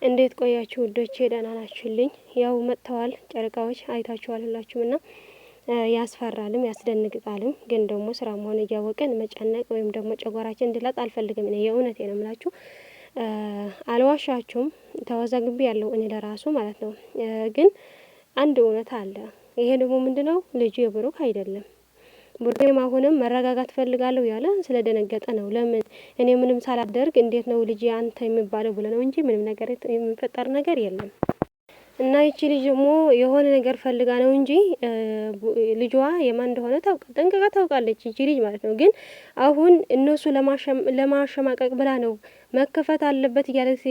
እንዴት ቆያችሁ ውዶቼ? ደህና ናችሁልኝ? ያው መጥተዋል ጨረቃዎች አይታችኋል ሁላችሁምና ያስፈራልም ያስደንግጣልም። ግን ደግሞ ስራ መሆን እያወቅን መጨነቅ ወይም ደግሞ ጨጓራችን እንድላጥ አልፈልግም። እኔ የእውነቴ ነው የምላችሁ፣ አልዋሻችሁም። ተወዛግቤ ያለው እኔ ለራሱ ማለት ነው። ግን አንድ እውነት አለ። ይሄ ደግሞ ምንድነው? ልጁ የብሩክ አይደለም። ቡርጌም አሁንም መረጋጋት ፈልጋለሁ ያለ ስለደነገጠ ነው። ለምን እኔ ምንም ሳላደርግ እንዴት ነው ልጅ አንተ የሚባለው ብለ ነው እንጂ ምንም ነገር የሚፈጠር ነገር የለም። እና ይቺ ልጅ ደግሞ የሆነ ነገር ፈልጋ ነው እንጂ ልጇ የማን እንደሆነ ጠንቅቃ ታውቃለች ይቺ ልጅ ማለት ነው። ግን አሁን እነሱ ለማሸማቀቅ ብላ ነው መከፈት አለበት እያለች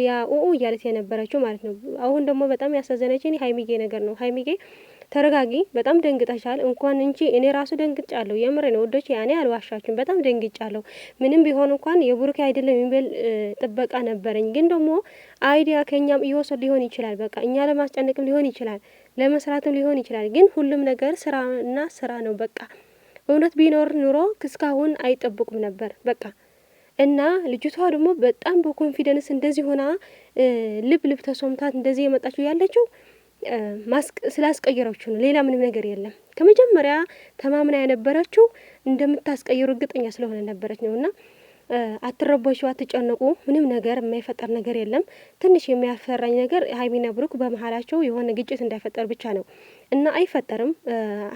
እያለች የነበረችው ማለት ነው። አሁን ደግሞ በጣም ያሳዘነችኝ ሀይሚጌ ነገር ነው። ሀይሚጌ ተረጋጊ። በጣም ደንግጠሻል። እንኳን እንጂ እኔ ራሱ ደንግጫለሁ። የምሬ ነው ወዶች፣ ያኔ አልዋሻችሁም። በጣም ደንግጫለሁ። ምንም ቢሆን እንኳን የቡሩኬ አይደለም የሚበል ጥበቃ ነበረኝ። ግን ደግሞ አይዲያ ከኛም እየወሰድ ሊሆን ይችላል። በቃ እኛ ለማስጨነቅም ሊሆን ይችላል፣ ለመስራትም ሊሆን ይችላል። ግን ሁሉም ነገር ስራና ስራ ነው። በቃ እውነት ቢኖር ኑሮ እስካሁን አይጠብቁም ነበር። በቃ እና ልጅቷ ደግሞ በጣም በኮንፊደንስ እንደዚህ ሆና ልብ ተሶምታት እንደዚህ የመጣችው ያለችው ስላስቀየረችው ነው። ሌላ ምንም ነገር የለም። ከመጀመሪያ ተማምና የነበረችው እንደምታስቀይሩ እርግጠኛ ስለሆነ ነበረች ነውና አትረቦሹ፣ አትጨነቁ። ምንም ነገር የማይፈጠር ነገር የለም። ትንሽ የሚያፈራኝ ነገር ሀይሚና ብሩክ በመሀላቸው የሆነ ግጭት እንዳይፈጠር ብቻ ነው እና አይፈጠርም።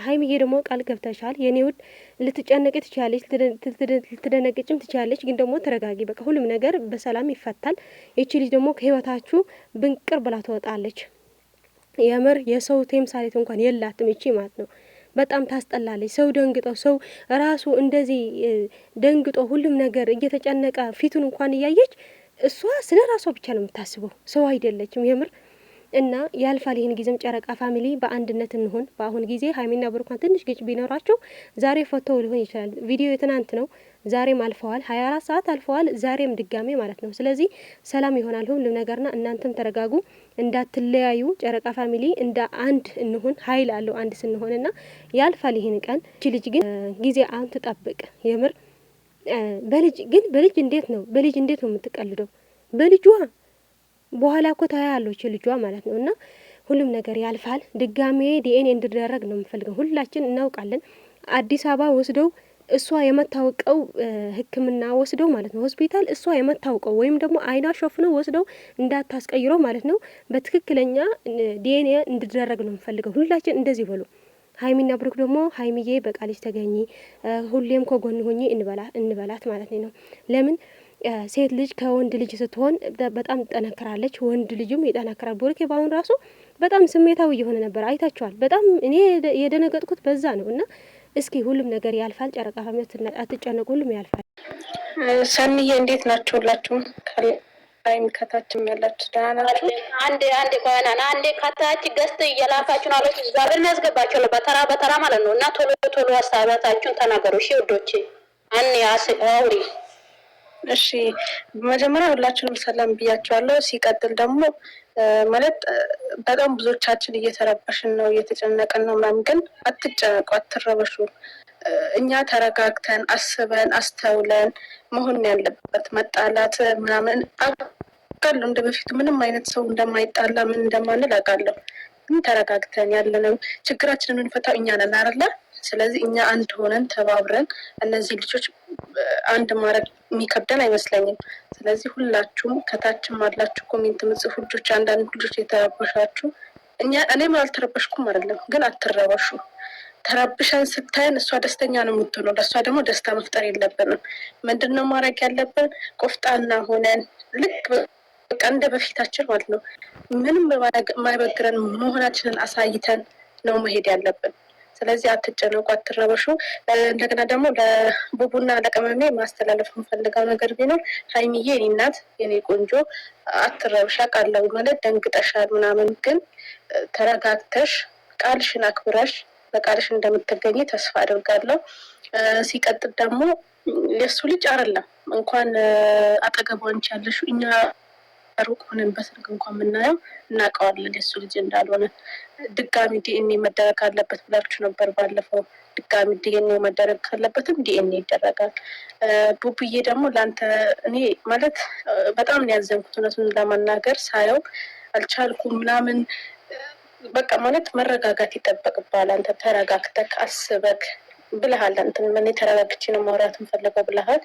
ሀይሚዬ ደግሞ ቃል ገብተሻል የኔ ውድ፣ ልትጨነቂ ትችላለች፣ ልትደነግጭም ትችላለች። ግን ደግሞ ተረጋጊ። በቃ ሁሉም ነገር በሰላም ይፈታል። ይቺ ልጅ ደግሞ ከህይወታችሁ ብንቅር ብላ ትወጣለች። የምር የሰው ቴምሳሌት እንኳን የላትም እቺ ማለት ነው። በጣም ታስጠላለች። ሰው ደንግጦ ሰው ራሱ እንደዚህ ደንግጦ ሁሉም ነገር እየተጨነቀ ፊቱን እንኳን እያየች እሷ ስለ ራሷ ብቻ ነው የምታስበው፣ ሰው አይደለችም የምር። እና ያልፋል። ይህን ጊዜም ጨረቃ ፋሚሊ በአንድነት እንሆን። በአሁን ጊዜ ሀይሚና ብሩካን ትንሽ ግጭ ቢኖራቸው ዛሬ ፎቶው ሊሆን ይችላል። ቪዲዮ የትናንት ነው፣ ዛሬም አልፈዋል። 24 ሰዓት አልፈዋል። ዛሬም ድጋሜ ማለት ነው። ስለዚህ ሰላም ይሆናል ሁሉም ነገርና እናንተም ተረጋጉ፣ እንዳትለያዩ። ጨረቃ ፋሚሊ እንደ አንድ እንሆን። ኃይል አለው አንድ ስንሆንና ያልፋል ይህን ቀን። እቺ ልጅ ግን ጊዜ አሁን ትጠብቅ የምር። በልጅ እንዴት ነው የምትቀልደው? በልጇ በኋላ እኮ ታያለች ልጇ ማለት ነው። እና ሁሉም ነገር ያልፋል። ድጋሜ ዲኤንኤ እንዲደረግ ነው የምፈልገው። ሁላችን እናውቃለን። አዲስ አበባ ወስደው እሷ የመታወቀው ሕክምና ወስደው ማለት ነው ሆስፒታል፣ እሷ የመታወቀው ወይም ደግሞ አይና ሾፍነው ወስደው እንዳታስቀይረው ማለት ነው። በትክክለኛ ዲኤንኤ እንዲደረግ ነው የምፈልገው። ሁላችን እንደዚህ በሉ። ሀይሚና ብሩክ ደግሞ ሀይሚዬ በቃልሽ ተገኚ፣ ሁሌም ከጎን ሆኜ እንበላት ማለት ነው። ለምን ሴት ልጅ ከወንድ ልጅ ስትሆን በጣም ትጠነክራለች፣ ወንድ ልጅም ይጠነክራል። ብሩኬ በአሁን ራሱ በጣም ስሜታዊ እየሆነ ነበር፣ አይታችኋል። በጣም እኔ የደነገጥኩት በዛ ነው። እና እስኪ ሁሉም ነገር ያልፋል። ጨረቃ ፋሚሊ አትጨነቁ፣ ሁሉም ያልፋል። ሰኒዬ እንዴት ናችሁ? ሁላችሁም ከላይም ከታችም ያላችሁ ደህና ናችሁ? አንዴ ቆያና አንዴ ከታች ገዝት እየላካችሁ ነው አለች። እግዚአብሔር የሚያስገባችሁ ነው በተራ በተራ ማለት ነው። እና ቶሎ ቶሎ ሀሳባታችሁን ተናገሩ እሺ ውዶቼ። አውሪ እሺ። በመጀመሪያ ሁላችሁንም ሰላም ብያቸዋለሁ። ሲቀጥል ደግሞ ማለት በጣም ብዙዎቻችን እየተረበሽን ነው፣ እየተጨነቅን ነው ምናምን። ግን አትጨነቁ፣ አትረበሹ። እኛ ተረጋግተን አስበን አስተውለን መሆን ያለበት። መጣላት ምናምን አውቃለሁ፣ እንደ በፊቱ ምንም አይነት ሰው እንደማይጣላ ምን እንደማንል አውቃለሁ። ግን ተረጋግተን ያለነው ችግራችንን የምንፈታው እኛ ነን አይደለ? ስለዚህ እኛ አንድ ሆነን ተባብረን እነዚህ ልጆች አንድ ማድረግ የሚከብደን አይመስለኝም። ስለዚህ ሁላችሁም ከታችም አላችሁ ኮሜንት ምጽፉ ልጆች፣ አንዳንድ ልጆች የተረበሻችሁ፣ እኔም አልተረበሽኩም አይደለም፣ ግን አትረበሹ። ተረብሸን ስታየን እሷ ደስተኛ ነው የምትሆነው። ለእሷ ደግሞ ደስታ መፍጠር የለብንም። ምንድነው ማድረግ ያለብን? ቆፍጣና ሆነን ልክ በቃ እንደ በፊታችን ማለት ነው ምንም የማይበግረን መሆናችንን አሳይተን ነው መሄድ ያለብን። ስለዚህ አትጨነቁ፣ አትረበሹ። እንደገና ደግሞ ለቡቡና ለቀመሜ ማስተላለፍ የምፈልገው ነገር ቢኖር ሀይሚዬ የኔ እናት የኔ ቆንጆ አትረብሻ። ቃለው ማለት ደንግጠሻል ምናምን፣ ግን ተረጋግተሽ ቃልሽን አክብረሽ በቃልሽ እንደምትገኝ ተስፋ አድርጋለሁ። ሲቀጥል ደግሞ የእሱ ልጅ አይደለም እንኳን አጠገቧ አንቺ ያለሽው እኛ ሩቅ ሆነን በስልክ እንኳን የምናየው እናውቀዋለን የሱ ልጅ እንዳልሆነ። ድጋሚ ዲኤንኤ መደረግ አለበት ብላችሁ ነበር ባለፈው። ድጋሚ ዲኤንኤ መደረግ ካለበትም ዲኤንኤ ይደረጋል። ቡቡዬ ደግሞ ለአንተ እኔ ማለት በጣም ነው ያዘንኩት፣ እውነቱን ለመናገር ሳየው አልቻልኩም ምናምን። በቃ ማለት መረጋጋት ይጠበቅብሃል። አንተ ተረጋግተክ አስበክ ብለሃል። እንትን ምን ተረጋግቼ ነው ማውራት የምፈለገው ብለሃል።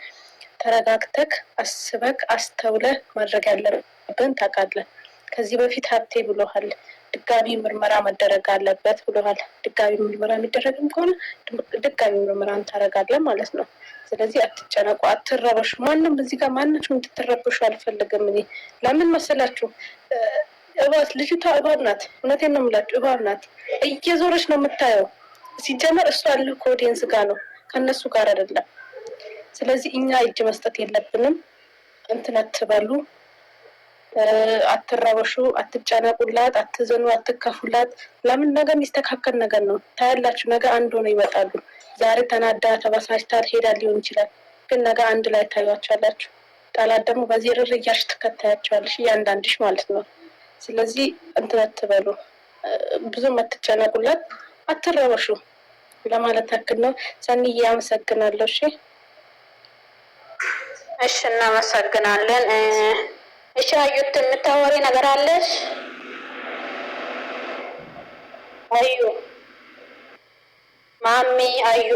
ተረጋግተክ አስበክ አስተውለህ ማድረግ ያለብን ታውቃለህ። ከዚህ በፊት ሀብቴ ብሎሃል፣ ድጋሚ ምርመራ መደረግ አለበት ብሎሃል። ድጋሚ ምርመራ የሚደረግም ከሆነ ድጋሚ ምርመራን ታደርጋለህ ማለት ነው። ስለዚህ አትጨነቁ፣ አትረበሹ። ማንም እዚህ ጋር ማናችሁም እንድትረበሹ አልፈልግም። እኔ ለምን መሰላችሁ? እባብ ልጅቷ እባብ ናት። እውነቴን ነው የምላችሁ፣ እባብ ናት። እየዞረች ነው የምታየው። ሲጀመር እሱ ያለው ከኦዲየንስ ጋር ነው ከእነሱ ጋር አይደለም። ስለዚህ እኛ እጅ መስጠት የለብንም። እንትን አትበሉ፣ አትረበሹ፣ አትጨነቁላት፣ አትዘኑ፣ አትከፉላት። ለምን ነገ የሚስተካከል ነገር ነው። ታያላችሁ፣ ነገ አንድ ሆነው ይመጣሉ። ዛሬ ተናዳ ተበሳጭታ ሄዳ ሊሆን ይችላል፣ ግን ነገ አንድ ላይ ታዩዋቸዋላችሁ። ጠላት ደግሞ በዚህ ርር እያልሽ ትከታያቸዋለሽ፣ እያንዳንድሽ ማለት ነው። ስለዚህ እንትን አትበሉ፣ ብዙም አትጨነቁላት፣ አትረበሹ ለማለት ያክል ነው። ሰኒዬ አመሰግናለሁ። እሺ እሺ፣ እናመሰግናለን። እሺ አዩት፣ የምታወሪ ነገር አለሽ? አዩ ማሚ፣ አዩ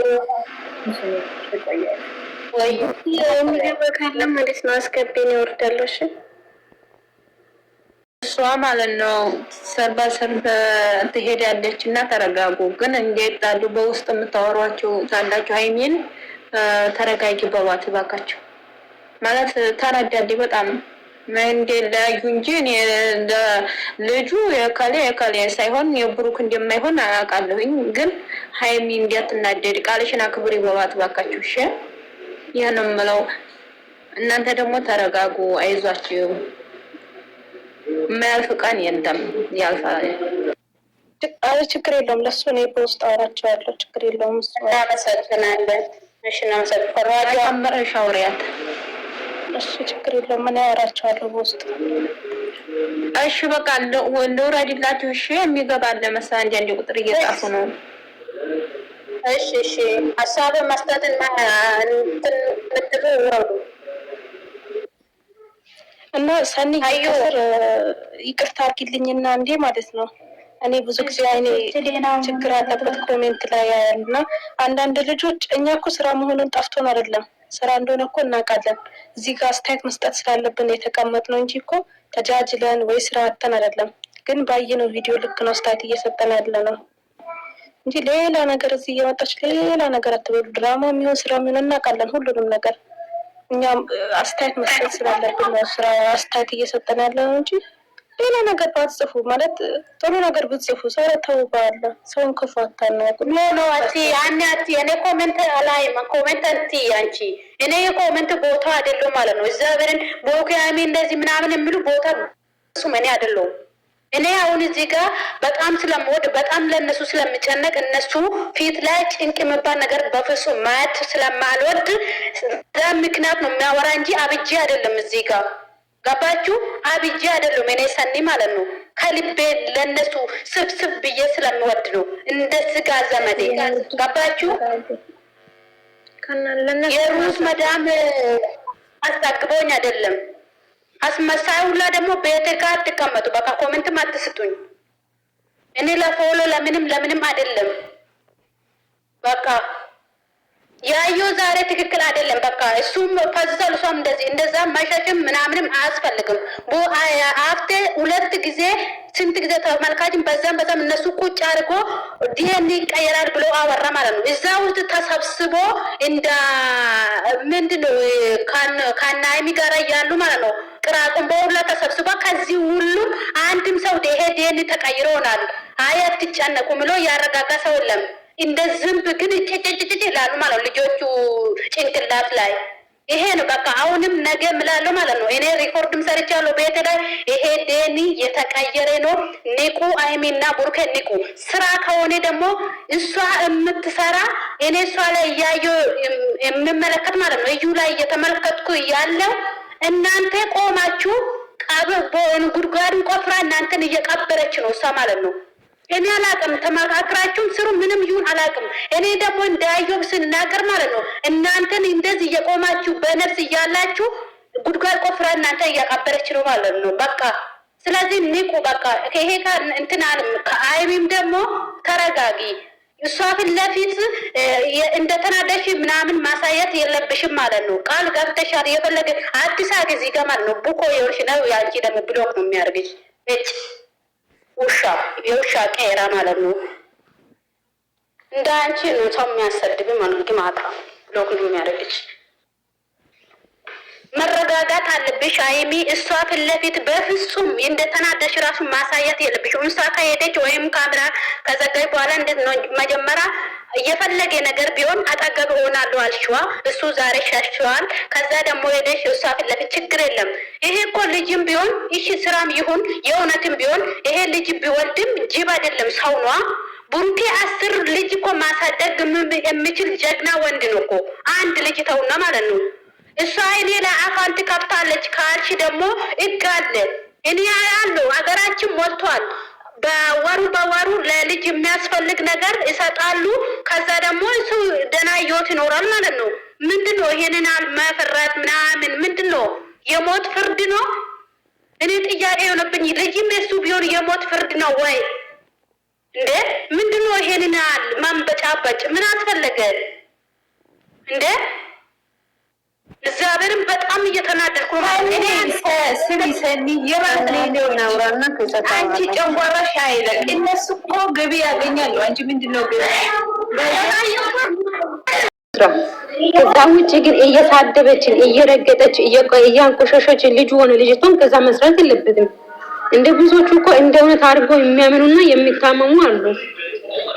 ወይ የሚገባ ማለት ነው። አስገቢኝ እወርዳለሁ። እሺ እሷ ማለት ነው ሰርባ ሰርብ ትሄዳለች እና ተረጋጉ። ግን እንዴት ጣሉ በውስጥ የምታወሯቸው ታላችሁ ሀይሚን ተረጋጊ በባት ባካቸው ማለት ተናዳዲ በጣም እንዴ ለያዩ እንጂ ልጁ የካሌ ሳይሆን የብሩክ እንደማይሆን አውቃለሁኝ። ግን ሀይሚ እንዲያትናደድ ቃልሽን አክብሪ በባት ባካችሁ። እሺ ይሄን ነው የምለው። እናንተ ደግሞ ተረጋጉ፣ አይዟችሁ። የማያልፍ ቀን የለም፣ ያልፋል። ችግር የለውም። ለሱ እኔ በውስጥ አወራቸዋለሁ። ችግር የለውም። እናመሰግናለን። እሺ እናመሰግናለን። አመረሽ አውሪያት። እሺ ችግር የለውም። ምን ያወራቸዋለሁ በውስጥ። እሺ በቃ ልውረድላችሁ። እሺ የሚገባ አለ መሰለኝ አንድ ቁጥር እየጻፉ ነው። እሺ እሺ፣ ሀሳብ መስጠትን እንትን ምትሉ ይወሩ እና ሰኒ ከስር ይቅርታ አድርጊልኝና እንዴ ማለት ነው። እኔ ብዙ ጊዜ አይኔ ችግር አለበት ኮሜንት ላይ ያያልና አንዳንድ ልጆች እኛ እኮ ስራ መሆኑን ጠፍቶን አይደለም፣ ስራ እንደሆነ እኮ እናውቃለን። እዚህ ጋር አስተያየት መስጠት ስላለብን የተቀመጥነው እንጂ እኮ ተጃጅለን ወይ ስራ አጥተን አይደለም። ግን ባየነው ቪዲዮ ልክ ነው አስተያየት እየሰጠን ያለ ነው እንጂ ሌላ ነገር እዚህ እየመጣች ሌላ ነገር አትበሉ። ድራማ የሚሆን ስራ የሚሆን እናውቃለን ሁሉንም ነገር። እኛም አስተያየት መስጠት ስላለብን ነው ስራ አስተያየት እየሰጠን ያለ ነው እንጂ ሌላ ነገር ባትጽፉ ማለት ጥሩ ነገር ብትጽፉ ሰው ተውባለ። ሰውን ክፉ አታናቁ። ኖ አቲ ያኔ አቲ እኔ ኮሜንት አላይም። ኮሜንት አንቲ አንቺ እኔ የኮሜንት ቦታ አይደለም ማለት ነው። እግዚአብሔርን ቦጋሚ እንደዚህ ምናምን የሚሉ ቦታ እሱ ምን አይደለም። እኔ አሁን እዚህ ጋር በጣም ስለምወድ በጣም ለነሱ ስለምጨነቅ እነሱ ፊት ላይ ጭንቅ የሚባል ነገር በፍጹም ማየት ስለማልወድ ምክንያት ነው የሚያወራ እንጂ አብጄ አይደለም። እዚህ ጋር ገባችሁ? አብጄ አይደለም። እኔ ሰኒ ማለት ነው ከልቤ ለነሱ ስብስብ ብዬ ስለምወድ ነው እንደ ስጋ ዘመዴ። ገባችሁ? የሩስ መዳም አስጠግቦኝ አይደለም። አስመሳይ ሁላ ደግሞ ቤቴ ጋር አትቀመጡ። በቃ ኮሜንትም አትስጡኝ። እኔ ለፎሎ ለምንም አይደለም። በቃ ያየው ዛሬ ትክክል አይደለም። በቃ እሱም ፈዝዛል፣ እሷም እንደዛ መሸሽም ምናምንም አያስፈልግም። አፍቴ ሁለት ጊዜ ስንት ጊዜ ተመልካችን በዛም እነሱ ቁጭ አድርጎ ዲኤንኤ ይቀየራል ብሎ አወራ ማለት ነው። እዛ ውስጥ ተሰብስቦ እንደ ምንድነው ከናይሚ ጋር እያሉ ማለት ነው ቅራቁን በሁላ ተሰብስቦ ከዚህ ሁሉ አንድም ሰው ዲኤንኤ ተቀይሮ ሆናል። አይ አትጨነቁ ብሎ ያረጋጋ ሰው የለም። እንደ ዝንብ ግን ጭጭጭጭ ይላሉ ማለት ነው ልጆቹ ጭንቅላት ላይ። ይሄ ነው በቃ አሁንም ነገ ምላሉ ማለት ነው። እኔ ሪኮርድም ሰርቻለሁ ቤት ላይ ይሄ ዴኒ የተቀየረ ነው። ንቁ፣ አይሚና ቡርኬ ንቁ። ስራ ከሆነ ደግሞ እሷ የምትሰራ እኔ እሷ ላይ እያየሁ የምመለከት ማለት ነው። እዩ ላይ እየተመለከትኩ ያለው እናንተ ቆማችሁ ቀብቦን ጉድጓድን ቆፍራ እናንተን እየቀበረች ነው እሷ ማለት ነው። እኔ አላቅም፣ ተመካክራችሁም ስሩ፣ ምንም ይሁን አላቅም። እኔ ደግሞ እንዳየው ስናገር ማለት ነው እናንተን እንደዚህ እየቆማችሁ በነፍስ እያላችሁ ጉድጓድ ቆፍራ እናንተ እያቀበረች ነው ማለት ነው። በቃ ስለዚህ ንቁ። በቃ ይሄ እንትን አለም ከአይሚም ደግሞ ተረጋጊ። እሷ ፊት ለፊት እንደተናደሽ ምናምን ማሳየት የለብሽም ማለት ነው። ቃል ገብተሻል። የፈለገ አዲስ ጊዜ ጋር ማለት ነው ቡኮ የሆንሽ ነው። ያንቺ ደግሞ ብሎክ ነው የሚያደርግሽ። እጭ ውሻ የውሻ ቀራ ማለት ነው። እንደ አንቺ ነው ሰው የሚያሰድብ ማለት ነው። ግማታ ብሎክ ነው የሚያደርግሽ። መረጋጋት አለብሽ አይሚ። እሷ ፊት ለፊት በፍጹም እንደተናደሽ ራሱ ማሳየት የለብሽም። እሷ ከሄደች ወይም ካሜራ ከዘጋይ በኋላ እንዴት ነው መጀመሪያ እየፈለገ ነገር ቢሆን አጠገብ ሆናለሁ አልሽዋ። እሱ ዛሬ ሻሽዋል። ከዛ ደግሞ ሄደሽ እሷ ፊት ለፊት ችግር የለም። ይሄ እኮ ልጅም ቢሆን እሺ ስራም ይሁን የእውነትም ቢሆን ይሄ ልጅ ቢወልድም ጅብ አይደለም ሰው ነዋ። ቡሩኬ 10 ልጅ እኮ ማሳደግ የሚችል ጀግና ወንድ ነው እኮ። አንድ ልጅ ተውና ማለት ነው። እሷ እኔ ለአፋን ትከፍታለች ካልሽ ደግሞ እጋለ እኔ ያለው ሀገራችን ሞልቷል። በወሩ ለልጅ የሚያስፈልግ ነገር ይሰጣሉ። ከዛ ደግሞ እሱ ደህና ህይወት ይኖራል ማለት ነው። ምንድነው ይሄንን መፍራት ምናምን ምንድነው? የሞት ፍርድ ነው። እኔ ጥያቄ የሆነብኝ ልጅም እሱ ቢሆን የሞት ፍርድ ነው ወይ እንዴ? ምንድነው ይሄንን ማንበጫበጭ ምን አስፈለገ እንዴ? እግዚአብሔርን በጣም እየተናደድኩ ነው። አንቺ ጨንጓራሽ አይለቅ። እነሱ እኮ ገቢ ያገኛሉ። አንቺ ምንድነው ገቢ? ከዛ ውጭ ግን እየሳደበችን እየረገጠች እያንቆሸሸችን ልጅ ሆነ ልጅቷን ከዛ መስራት የለበትም። እንደ ብዙዎቹ እኮ እንደ እውነት አድርገው የሚያምኑና የሚታመሙ አሉ።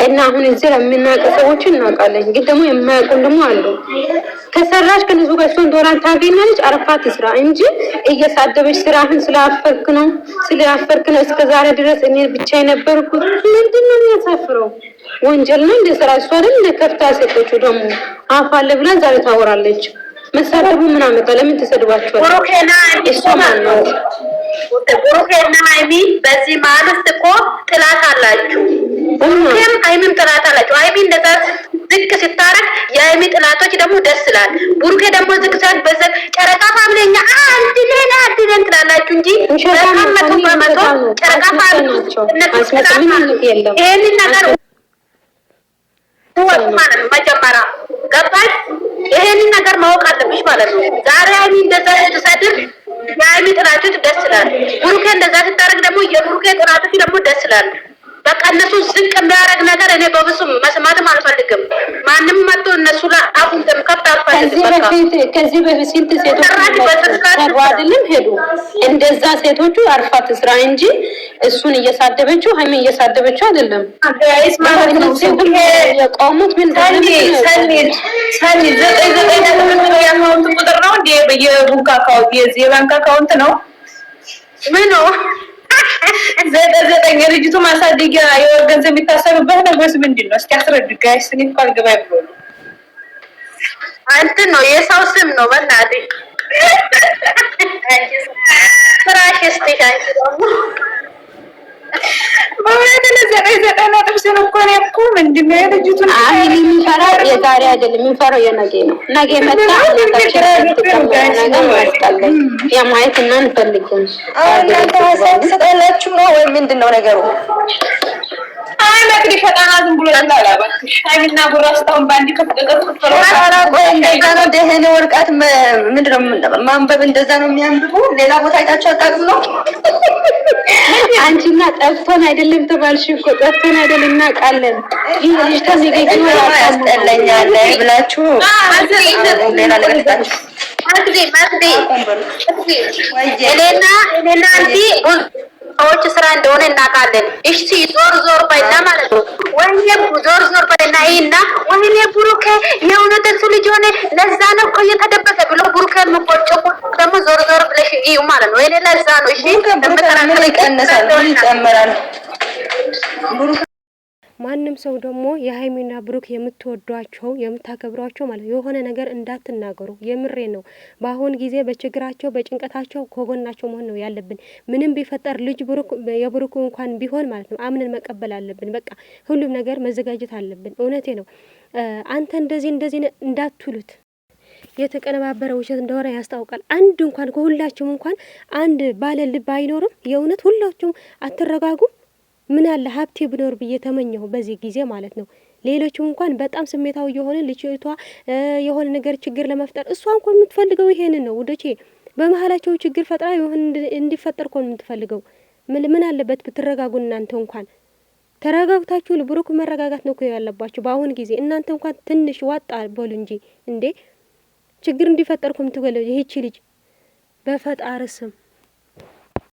እና አሁን እዚህ ለምናውቅ ሰዎች እናውቃለን፣ ግን ደግሞ የማያውቁን ደግሞ አሉ። ከሰራሽ ከነሱ ጋር እሷን ዶላር ታገኛለች። አረፋት ስራ እንጂ እየሳደበች ስራህን ስላፈርክ ነው እስከዛሬ ድረስ እኔ ብቻ የነበርኩት ምንድነው የሚያሳፍረው? ወንጀል ነው እንደ ስራ እሷ አይደል ለከፍታ ሰጠችው። ደግሞ አፋለ ብላ ዛሬ ታወራለች። መሳደቡ ምን አመጣ? ለምን ተሰድባችኋል? ብሩኬና እሷ ማለት ነው ብሩኬና ሃይሚ በዚህ መሀል ውስጥ እኮ ጥላት አላችሁ። ብሩኬም ሃይሚም ጥላት አላችሁ። ሃይሚ እንደዛ ዝቅ ስታረግ የሃይሚ ጥላቶች ደግሞ ደስ ይላል። ብሩኬ ደግሞ ዝቅ ሲያደርግ በዛ ጨረቃ ፋሚሊኛ አንድ ነን ትላላችሁ እንጂ በጣም መቶ ጨረቃ ፋሚሊ ይሄንን ነገር ማለት ነው መጀመሪያ ገባሽ? ይሄንን ነገር ማወቅ አለብሽ ማለት ነው። ዛሬ ሃይሚ እንደዛ ስትሰድብ የሃይሚ ጥላቶች ደስ ይላል። ብሩኬ እንደዛ ስታደርግ ደግሞ የብሩኬ ጥላቶች ደግሞ ደስ ይላል። በቃ እነሱ ዝቅ የሚያደርግ ነገር እኔ በብሱም መስማትም አልፈልግም። ማንም መጥቶ እነሱ ላይ አፉን እንደምከፍት አልፈልግም። ከዚህ በፊት ስንት ሴቶች አይደለም ሄዱ። እንደዛ ሴቶቹ አርፋት ስራ እንጂ እሱን እየሳደበችው ሃይሚን እየሳደበችው አይደለም። ጋይስ ማለት ነው የቆሙት ምን ሰኒ 99 የአካውንት ቁጥር ነው እንዴ? በየቡንክ አካውንት የባንክ አካውንት ነው ምን ነው 99 የልጅቱ ማሳደጊያ የወር ገንዘብ የሚታሰብበት ነው ወይስ ምንድን ነው? እስኪ አስረዱ ጋይስ። እኔ እኮ አልገባኝ ብሎ ነው። እንትን ነው የሰው ስም ነው። በእናትህ ፍራሽ እስቲ አንቺ ደግሞ በእውነት ለዘጠኝ ነጥብ ስል እኮ ነው እኮ ምንድን ነው የልጅቱን የሚፈራው የዛሬ አይደለም የሚፈራው የነገ ነው። ነገ መጣ የማየት እና እንፈልግም እናንተ ሀሳብ ትሰጣላችሁ ነው ወይ ምንድን ነው ነገሩ? አይ መቅዲ ፈጣና ዝም ብሎ እንዳላባክሽ ሃይሚና ጉራ ስታውን ባንዲ ከፍቀቀት እንደዛ ነው። ደህነ ወርቃት ምንድነው ማንበብ እንደዛ ነው የሚያንብቡ። ሌላ ቦታ አይታችሁ አጣጥም ነው አንቺና ጠፍቶን አይደለም ተባልሽ እኮ ጠፍቶን አይደለም እናውቃለን። ይሄ ልጅ ተዘገኝ ነው ያስጠላኛል ብላችሁ ሌላ ነገር ታችሁ ማግዴ እኔና አንቺ ሰዎች ስራ እንደሆነ እናውቃለን። እሺ ዞር ባይና ማለት ነው። ወይኔ ዞር ባይና ይሄና ወይኔ ብሩኬ የእውነት እሱ ልጅ ሆነ ለዛ ነው እኮ እየተደበቀ ብሎ ብሩኬ የምቆጨው ደግሞ ዞር ብለሽ እዩ ማለት ነው። ወይኔ ለዛ ነው። እሺ ተመከራከረ ይቀነሳል ይጨምራል። ማንም ሰው ደግሞ የሀይሚና ብሩክ የምትወዷቸው የምታከብሯቸው ማለት የሆነ ነገር እንዳትናገሩ። የምሬ ነው። በአሁን ጊዜ በችግራቸው በጭንቀታቸው ከጎናቸው መሆን ነው ያለብን። ምንም ቢፈጠር ልጅ ብሩክ የብሩክ እንኳን ቢሆን ማለት ነው አምነን መቀበል አለብን። በቃ ሁሉም ነገር መዘጋጀት አለብን። እውነቴ ነው። አንተ እንደዚህ እንዳትሉት የተቀነባበረ ውሸት እንደሆነ ያስታውቃል። አንድ እንኳን ከሁላችሁም እንኳን አንድ ባለ ልብ አይኖርም። የእውነት ሁላችሁም አትረጋጉም? ምን አለ ሀብቴ ብኖር ብዬ ተመኘሁ በዚህ ጊዜ ማለት ነው። ሌሎችም እንኳን በጣም ስሜታዊ የሆነ ልጅቷ የሆነ ነገር ችግር ለመፍጠር እሷ እንኳን የምትፈልገው ይሄንን ነው ውዶቼ። በመሀላቸው ችግር ፈጥራ ይሁን እንዲፈጠር እኮ ነው የምትፈልገው። ምን አለበት ብትረጋጉ እናንተ እንኳን ተረጋግታችሁ። ብሩክ መረጋጋት ነው እኮ ያለባችሁ በአሁን ጊዜ። እናንተ እንኳን ትንሽ ዋጣ በሉ እንጂ እንዴ ችግር እንዲፈጠር እኮ የምትገለው ይህቺ ልጅ በፈጣሪ ስም